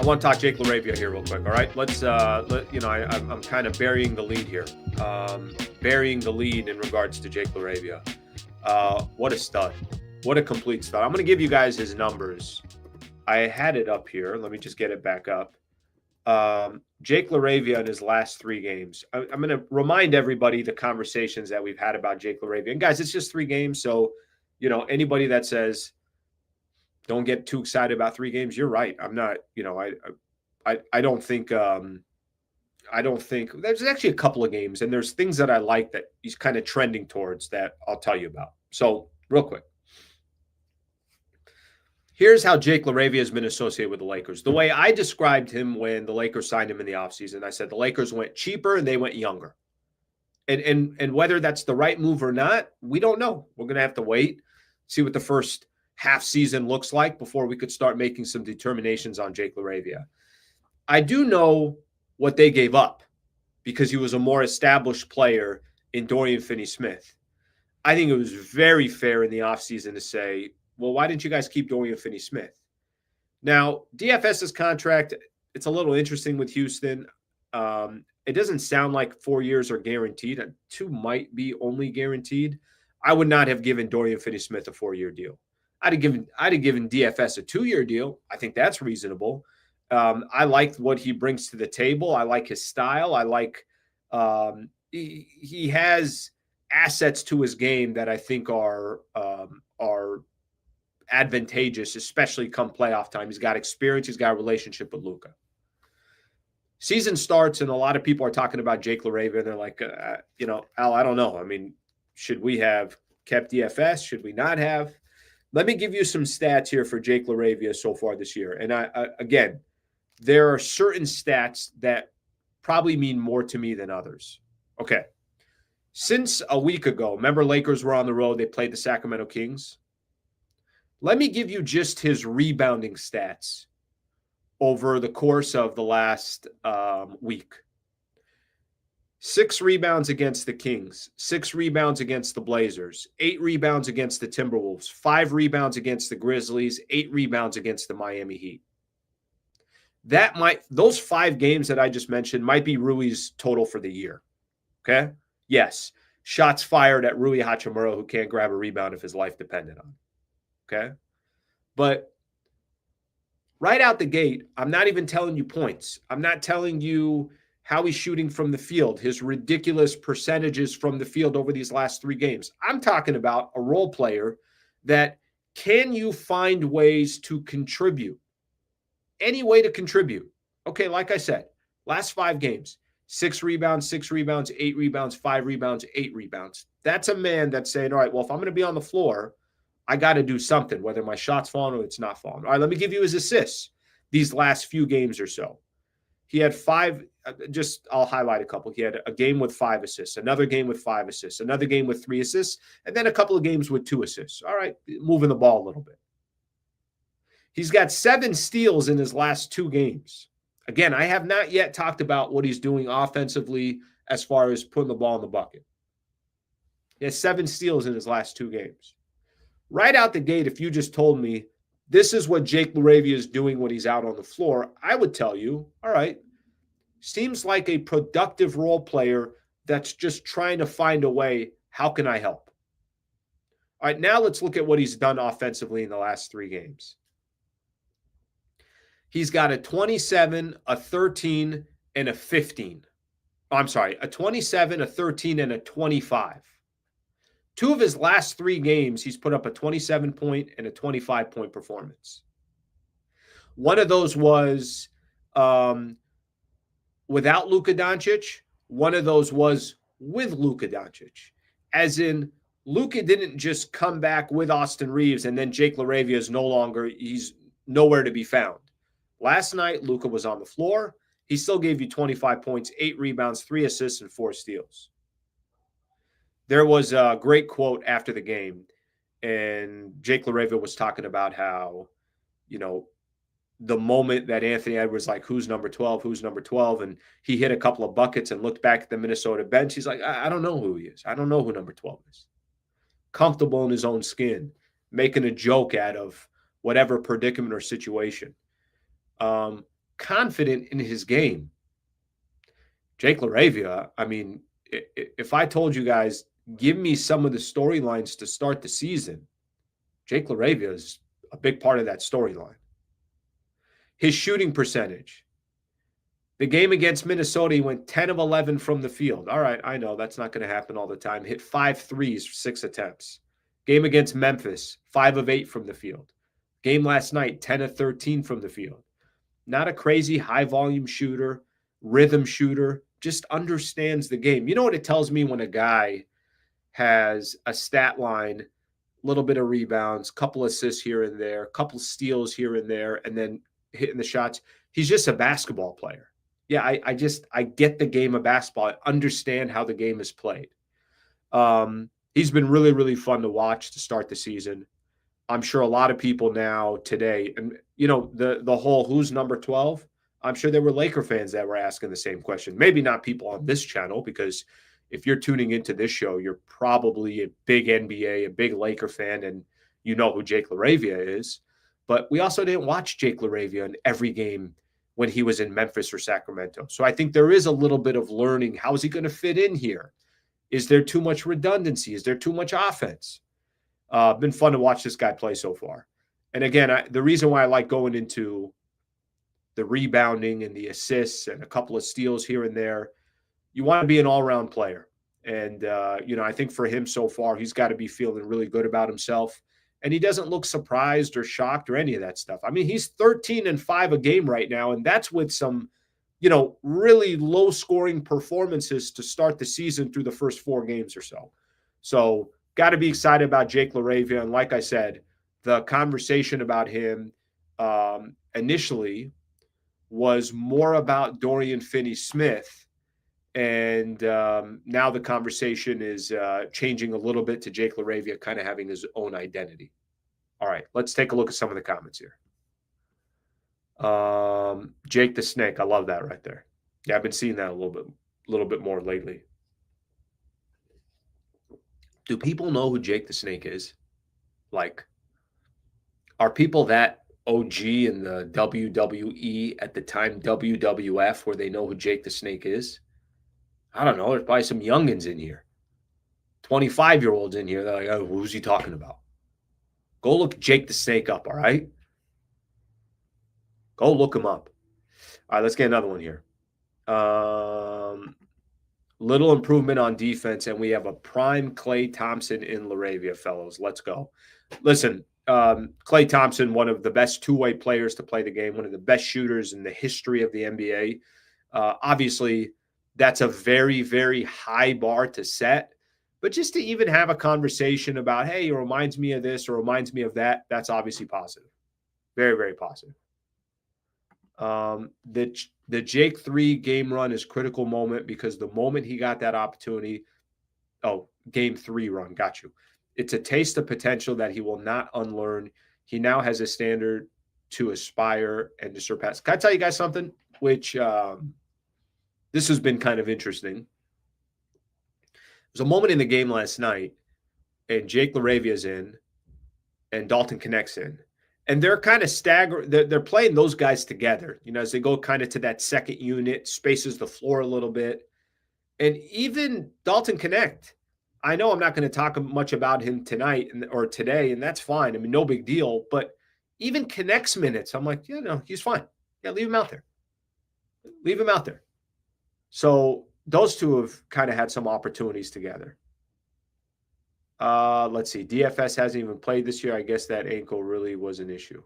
I want to talk Jake LaRavia here real quick. All right, let's. I'm kind of burying the lead here. Burying the lead in regards to Jake LaRavia. What a stud! What a complete stud! I'm going to give you guys his numbers. I had it up here. Let me just get it back up. Jake LaRavia in his last 3 games. I'm going to remind everybody the conversations that we've had about Jake LaRavia. And guys, it's just 3 games, so anybody that says don't get too excited about 3 games. You're right. I'm not. I don't think. I don't think there's actually a couple of games, and there's things that I like that he's kind of trending towards that I'll tell you about. So real quick, here's how Jake LaRavia has been associated with the Lakers. The way I described him when the Lakers signed him in the offseason, I said the Lakers went cheaper and they went younger. And whether that's the right move or not, we don't know. We're going to have to wait, see what the first half season looks like before we could start making some determinations on Jake LaRavia. I do know what they gave up because he was a more established player in Dorian Finney-Smith. I think it was very fair in the offseason to say, well, why didn't you guys keep Dorian Finney-Smith? Now, DFS's contract, it's a little interesting with Houston. It doesn't sound like 4 years are guaranteed. 2 might be only guaranteed. I would not have given Dorian Finney-Smith a 4-year deal. I'd have given DFS a 2-year deal. I think that's reasonable. I like what he brings to the table. I like his style. I like he has assets to his game that I think are advantageous, especially come playoff time. He's got experience. He's got a relationship with Luka. Season starts, and a lot of people are talking about Jake LaRavia. And they're like, Al, I don't know. I mean, should we have kept DFS? Should we not have? Let me give you some stats here for Jake LaRavia so far this year. And again, there are certain stats that probably mean more to me than others. Okay. Since a week ago, remember Lakers were on the road. They played the Sacramento Kings. Let me give you just his rebounding stats over the course of the last week. 6 rebounds against the Kings, 6 rebounds against the Blazers, 8 rebounds against the Timberwolves, 5 rebounds against the Grizzlies, 8 rebounds against the Miami Heat. Those 5 games that I just mentioned might be Rui's total for the year. Okay? Yes. Shots fired at Rui Hachimura, who can't grab a rebound if his life depended on it. Okay? But right out the gate, I'm not even telling you points. I'm not telling you how he's shooting from the field, his ridiculous percentages from the field over these last 3 games. I'm talking about a role player that can you find ways to contribute? Any way to contribute. Okay, like I said, last 5 games, 6 rebounds, 6 rebounds, 8 rebounds, 5 rebounds, 8 rebounds. That's a man that's saying, all right, well, if I'm going to be on the floor, I got to do something, whether my shot's falling or it's not falling. All right, let me give you his assists these last few games or so. He had 5, I'll highlight a couple. He had a game with 5 assists, another game with 5 assists, another game with 3 assists, and then a couple of games with 2 assists. All right, moving the ball a little bit. He's got 7 steals in his last 2 games. Again, I have not yet talked about what he's doing offensively as far as putting the ball in the bucket. He has 7 steals in his last 2 games. Right out the gate, if you just told me this is what Jake LaRavia is doing when he's out on the floor, I would tell you, all right, seems like a productive role player that's just trying to find a way, how can I help? All right, now let's look at what he's done offensively in the last 3 games. He's got a 27, a 13, and a 15. I'm sorry, a 27, a 13, and a 25. 2 of his last 3 games, he's put up a 27-point and a 25-point performance. One of those was without Luka Doncic. One of those was with Luka Doncic. As in, Luka didn't just come back with Austin Reeves and then Jake LaRavia is he's nowhere to be found. Last night, Luka was on the floor. He still gave you 25 points, 8 rebounds, 3 assists, and 4 steals. There was a great quote after the game, and Jake LaRavia was talking about how, the moment that Anthony Edwards like, who's number 12, who's number 12, and he hit a couple of buckets and looked back at the Minnesota bench, he's like, I don't know who he is. I don't know who number 12 is. Comfortable in his own skin, making a joke out of whatever predicament or situation. confident in his game. Jake LaRavia, I mean, if I told you guys, give me some of the storylines to start the season, Jake LaRavia is a big part of that storyline. His shooting percentage. The game against Minnesota, he went 10 of 11 from the field. All right, I know that's not going to happen all the time. Hit 5 threes, 6 attempts. Game against Memphis, 5 of 8 from the field. Game last night, 10 of 13 from the field. Not a crazy high-volume shooter, rhythm shooter, just understands the game. You know what it tells me when a guy has a stat line, a little bit of rebounds, couple assists here and there, couple steals here and there, and then hitting the shots? He's just a basketball player. Yeah, I get the game of basketball. I understand how the game is played. He's been really, really fun to watch to start the season. I'm sure a lot of people now today, and the whole who's number 12, I'm sure there were Laker fans that were asking the same question. Maybe not people on this channel, because if you're tuning into this show, you're probably a big NBA, a big Laker fan, and you know who Jake LaRavia is. But we also didn't watch Jake LaRavia in every game when he was in Memphis or Sacramento. So I think there is a little bit of learning. How is he going to fit in here? Is there too much redundancy? Is there too much offense? Been fun to watch this guy play so far. And again, the reason why I like going into the rebounding and the assists and a couple of steals here and there, you want to be an all-around player. And, I think for him so far, he's got to be feeling really good about himself. And he doesn't look surprised or shocked or any of that stuff. I mean, he's 13-5 a game right now, and that's with some, really low-scoring performances to start the season through the first 4 games or so. So got to be excited about Jake LaRavia. And like I said, the conversation about him initially was more about Dorian Finney-Smith. And now the conversation is changing a little bit to Jake LaRavia kind of having his own identity. All right, let's take a look at some of the comments here. Jake the Snake, I love that right there. Yeah, I've been seeing that a little bit more lately. Do people know who Jake the Snake is? Like, are people that OG in the WWE at the time, WWF, where they know who Jake the Snake is? I don't know. There's probably some youngins in here, 25-year-olds in here. They're like, oh, who's he talking about? Go look Jake the Snake up, all right? Go look him up. All right, let's get another one here. Little improvement on defense, and we have a prime Klay Thompson in LaRavia, fellows. Let's go. Listen, Klay Thompson, one of the best two-way players to play the game, one of the best shooters in the history of the NBA. Obviously, that's a very, very high bar to set. But just to even have a conversation about, hey, it reminds me of this or reminds me of that, that's obviously positive. Very, very positive. The Jake 3 game run is critical moment, because the moment he got that opportunity, game 3 run, got you. It's a taste of potential that he will not unlearn. He now has a standard to aspire and to surpass. Can I tell you guys something? Which this has been kind of interesting. There's a moment in the game last night, and Jake LaRavia's in, and Dalton Connect's in. And they're kind of staggered. They're playing those guys together, as they go kind of to that second unit, spaces the floor a little bit. And even Dalton Connect, I know I'm not going to talk much about him tonight or today, and that's fine. I mean, no big deal. But even Connect's minutes, I'm like, he's fine. Yeah, leave him out there. Leave him out there. So those two have kind of had some opportunities together. Let's see. DFS hasn't even played this year. I guess that ankle really was an issue.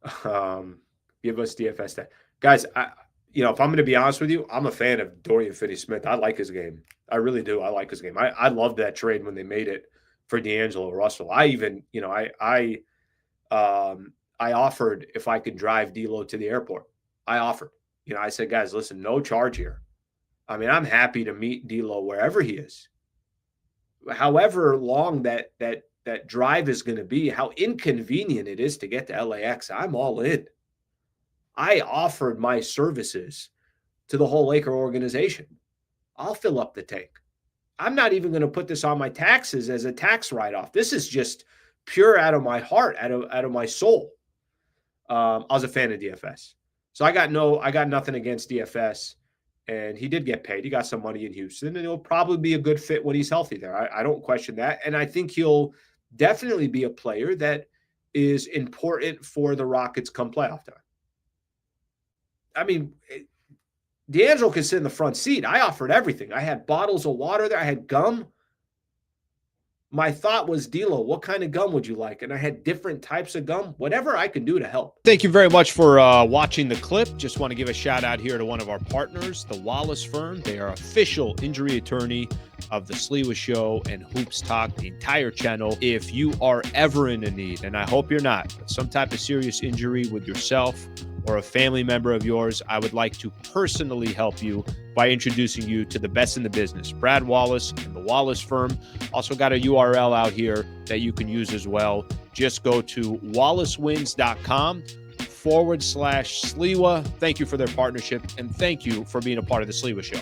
Give us DFS that. Guys, if I'm going to be honest with you, I'm a fan of Dorian Finney-Smith. I like his game. I really do. I like his game. I loved that trade when they made it for D'Angelo Russell. I even, I offered if I could drive D'Lo to the airport. I offered. I said, guys, listen, no charge here. I mean, I'm happy to meet D'Lo wherever he is. However long that drive is going to be, how inconvenient it is to get to LAX, I'm all in. I offered my services to the whole Laker organization. I'll fill up the tank. I'm not even going to put this on my taxes as a tax write-off. This is just pure out of my heart, out of my soul. I was a fan of DFS. So I got nothing against DFS. And he did get paid. He got some money in Houston, and he'll probably be a good fit when he's healthy there. I don't question that. And I think he'll definitely be a player that is important for the Rockets come playoff time. I mean, D'Angelo can sit in the front seat. I offered everything. I had bottles of water there. I had gum. My thought was, D'Lo, what kind of gum would you like? And I had different types of gum, whatever I can do to help. Thank you very much for watching the clip. Just want to give a shout out here to one of our partners, the Wallace Firm. They are official injury attorney of the Sliwa Show and Hoops Talk, the entire channel. If you are ever in a need, and I hope you're not, but some type of serious injury with yourself or a family member of yours, I would like to personally help you by introducing you to the best in the business, Brad Wallace and the Wallace Firm. Also got a URL out here that you can use as well. Just go to wallacewins.com/Sliwa. Thank you for their partnership, and thank you for being a part of the Sliwa Show.